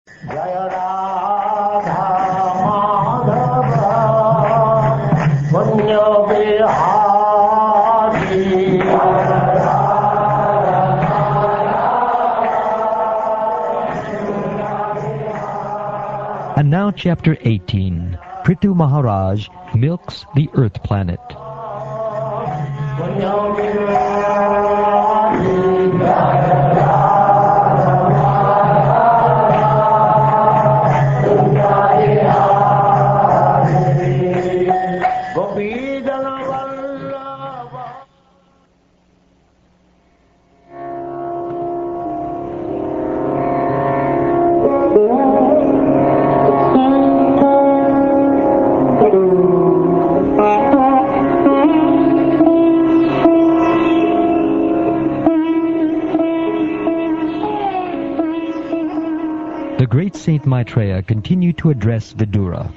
Jaya Radha Madhava Punya Vihari. And now chapter 18. Prthu Maharaj milks the earth planet. The great Saint Maitreya continued to address Vidura.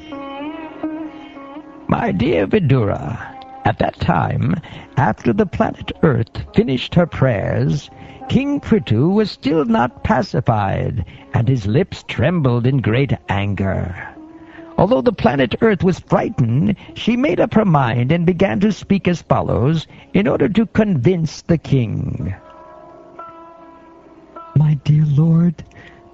My dear Vidura, at that time, after the planet Earth finished her prayers, King Prthu was still not pacified, and his lips trembled in great anger. Although the planet Earth was frightened, she made up her mind and began to speak as follows in order to convince the king. My dear Lord,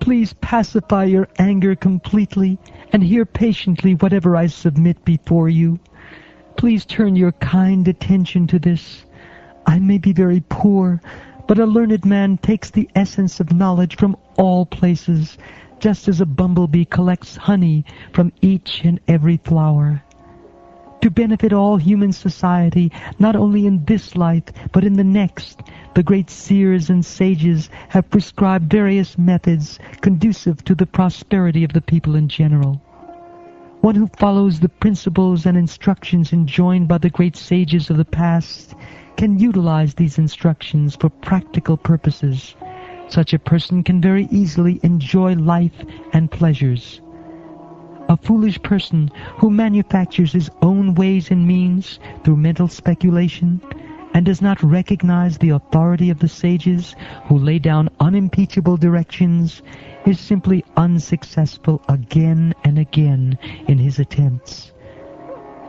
please pacify your anger completely and hear patiently whatever I submit before you. Please turn your kind attention to this. I may be very poor, but a learned man takes the essence of knowledge from all places, just as a bumblebee collects honey from each and every flower. To benefit all human society, not only in this life, but in the next, the great seers and sages have prescribed various methods conducive to the prosperity of the people in general. One who follows the principles and instructions enjoined by the great sages of the past can utilize these instructions for practical purposes. Such a person can very easily enjoy life and pleasures. A foolish person who manufactures his own ways and means through mental speculation and does not recognize the authority of the sages who lay down unimpeachable directions is simply unsuccessful again and again in his attempts.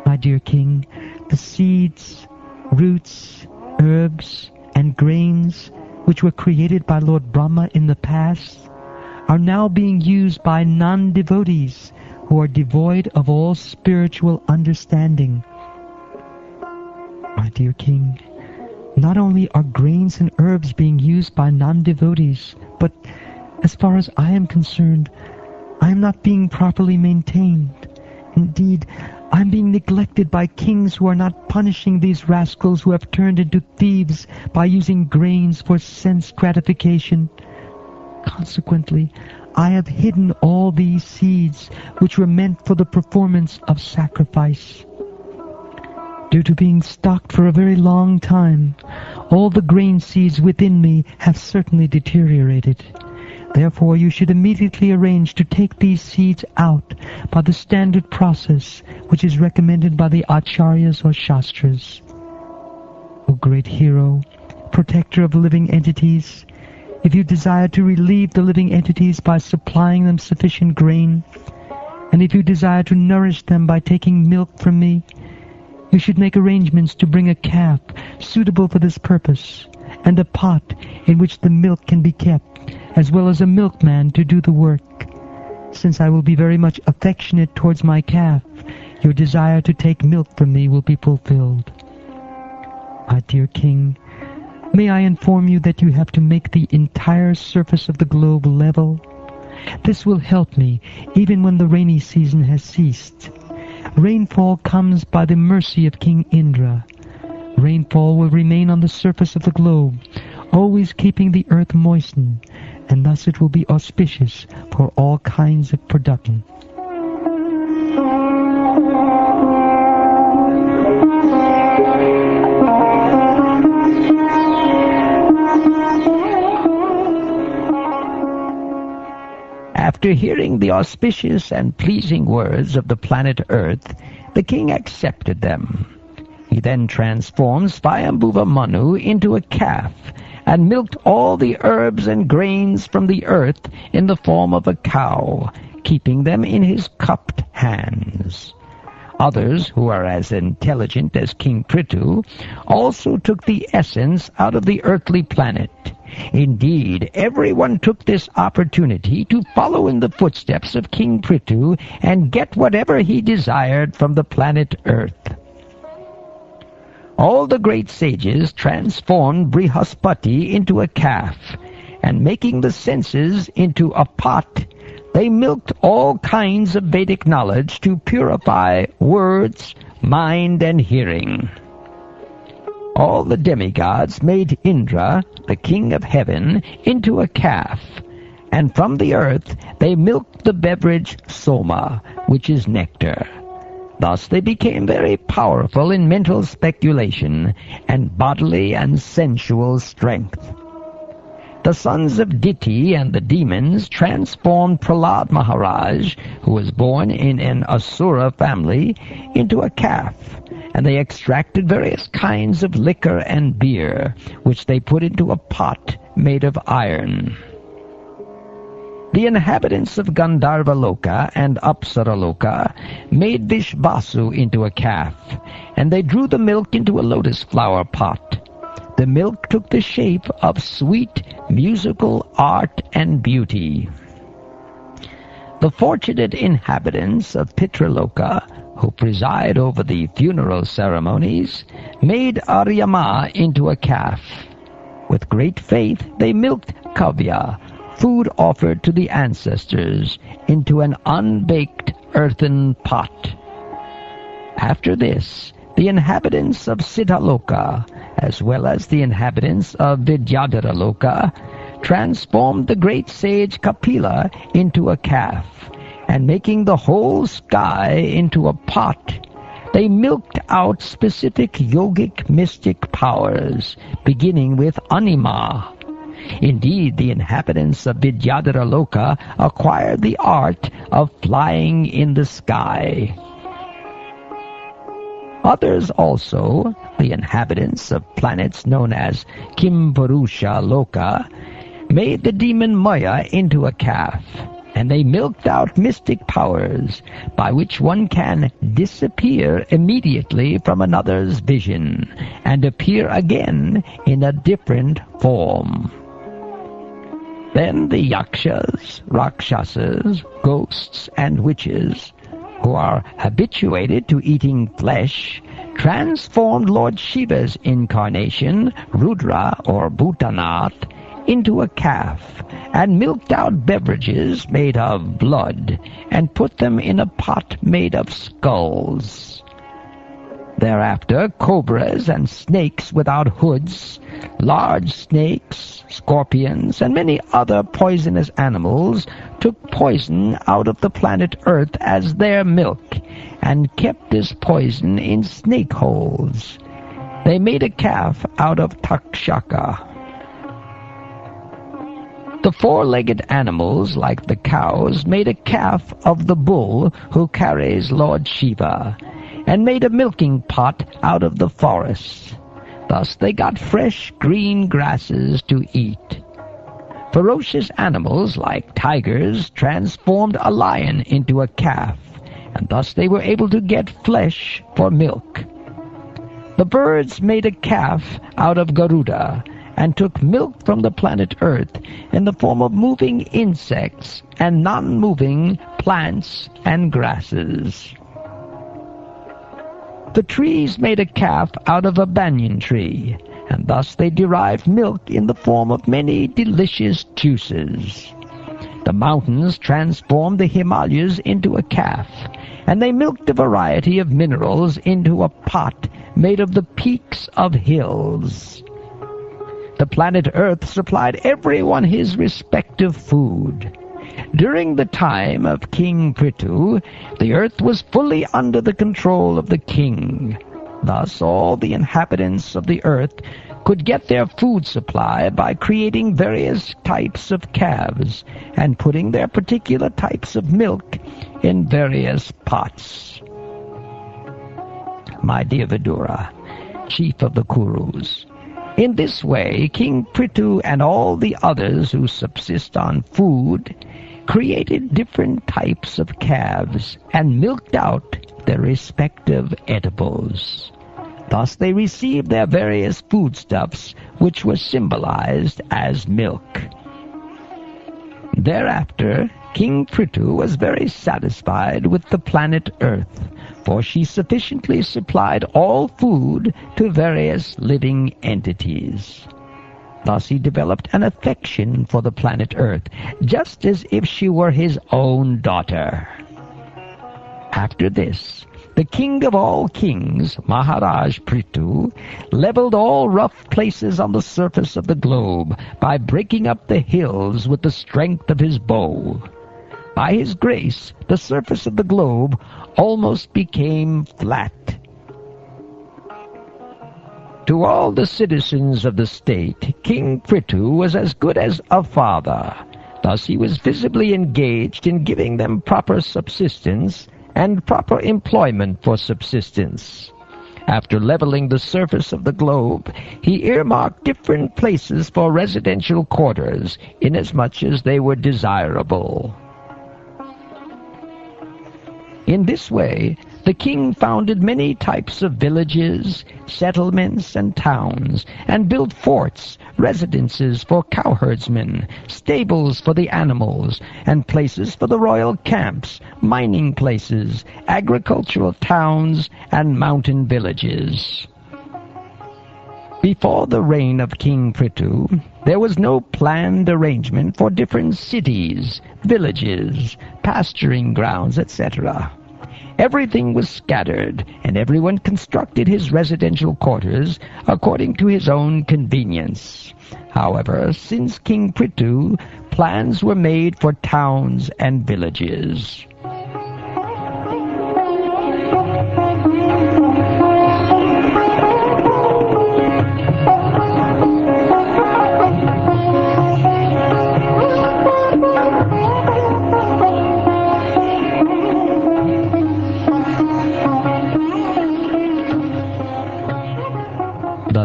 My dear king, the seeds, roots, herbs, and grains which were created by Lord Brahma in the past are now being used by non-devotees who are devoid of all spiritual understanding. My dear king, not only are grains and herbs being used by non-devotees, but as far as I am concerned, I am not being properly maintained. Indeed, I am being neglected by kings who are not punishing these rascals who have turned into thieves by using grains for sense gratification. Consequently, I have hidden all these seeds which were meant for the performance of sacrifice. Due to being stocked for a very long time, all the grain seeds within me have certainly deteriorated. Therefore, you should immediately arrange to take these seeds out by the standard process which is recommended by the acharyas or shastras. O great hero, protector of living entities, if you desire to relieve the living entities by supplying them sufficient grain, and if you desire to nourish them by taking milk from me, you should make arrangements to bring a calf suitable for this purpose, and a pot in which the milk can be kept, as well as a milkman to do the work. Since I will be very much affectionate towards my calf, your desire to take milk from me will be fulfilled. My dear king, may I inform you that you have to make the entire surface of the globe level? This will help me even when the rainy season has ceased. Rainfall comes by the mercy of King Indra. Rainfall will remain on the surface of the globe, always keeping the earth moistened, and thus it will be auspicious for all kinds of production. After hearing the auspicious and pleasing words of the planet Earth, the king accepted them. He then transformed Swayambhuva Manu into a calf and milked all the herbs and grains from the earth in the form of a cow, keeping them in his cupped hands. Others, who are as intelligent as King Prthu, also took the essence out of the earthly planet. Indeed, everyone took this opportunity to follow in the footsteps of King Prthu and get whatever he desired from the planet Earth. All the great sages transformed Brihaspati into a calf, and making the senses into a pot, they milked all kinds of Vedic knowledge to purify words, mind, and hearing. All the demigods made Indra, the king of heaven, into a calf, and from the earth they milked the beverage soma, which is nectar. Thus they became very powerful in mental speculation and bodily and sensual strength. The sons of Diti and the demons transformed Prahlad Maharaj, who was born in an Asura family, into a calf, and they extracted various kinds of liquor and beer, which they put into a pot made of iron. The inhabitants of Gandharva-loka and Apsara-loka made Vishvasu into a calf, and they drew the milk into a lotus flower pot. The milk took the shape of sweet musical art and beauty. The fortunate inhabitants of Pitraloka, who preside over the funeral ceremonies, made Aryama into a calf. With great faith they milked Kavya, food offered to the ancestors, into an unbaked earthen pot. After this, the inhabitants of Siddhaloka, as well as the inhabitants of Vidyadharaloka, transformed the great sage Kapila into a calf, and making the whole sky into a pot, they milked out specific yogic mystic powers, beginning with Anima. Indeed, the inhabitants of Vidyadharaloka acquired the art of flying in the sky. Others also, the inhabitants of planets known as Kimpurusha Loka, made the demon Maya into a calf, and they milked out mystic powers by which one can disappear immediately from another's vision and appear again in a different form. Then the yakshas, rakshasas, ghosts, and witches, who are habituated to eating flesh, transformed Lord Shiva's incarnation, Rudra or Bhutanath, into a calf, and milked out beverages made of blood, and put them in a pot made of skulls. Thereafter, cobras and snakes without hoods, large snakes, scorpions, and many other poisonous animals took poison out of the planet Earth as their milk, and kept this poison in snake holes. They made a calf out of takshaka. The four-legged animals, like the cows, made a calf of the bull who carries Lord Shiva, and made a milking pot out of the forests. Thus they got fresh green grasses to eat. Ferocious animals, like tigers, transformed a lion into a calf, and thus they were able to get flesh for milk. The birds made a calf out of Garuda, and took milk from the planet Earth in the form of moving insects and non-moving plants and grasses. The trees made a calf out of a banyan tree, and thus they derived milk in the form of many delicious juices. The mountains transformed the Himalayas into a calf, and they milked a variety of minerals into a pot made of the peaks of hills. The planet Earth supplied everyone his respective food. During the time of King Prthu, the earth was fully under the control of the king. Thus all the inhabitants of the earth could get their food supply by creating various types of calves and putting their particular types of milk in various pots. My dear Vidura, chief of the Kurus, In this way, King Prthu and all the others who subsist on food created different types of calves and milked out their respective edibles. Thus they received their various foodstuffs, which were symbolized as milk. Thereafter, King Prthu was very satisfied with the planet Earth, for she sufficiently supplied all food to various living entities. Thus he developed an affection for the planet Earth, just as if she were his own daughter. After this, the king of all kings, Maharaja Prthu, leveled all rough places on the surface of the globe by breaking up the hills with the strength of his bow. By his grace, the surface of the globe almost became flat. To all the citizens of the state, King Prthu was as good as a father. Thus he was visibly engaged in giving them proper subsistence and proper employment for subsistence. After leveling the surface of the globe, he earmarked different places for residential quarters, inasmuch as they were desirable. In this way, the king founded many types of villages, settlements, and towns, and built forts, residences for cowherdsmen, stables for the animals, and places for the royal camps, mining places, agricultural towns, and mountain villages. Before the reign of King Prthu, there was no planned arrangement for different cities, villages, pasturing grounds, etc. Everything was scattered, and everyone constructed his residential quarters according to his own convenience. However, since King Prthu, plans were made for towns and villages.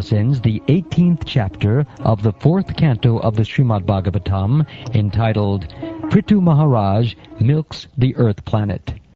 Thus ends the 18th chapter of the 4th canto of the Śrīmad-Bhāgavatam, entitled Prthu Maharaj Milks the Earth Planet.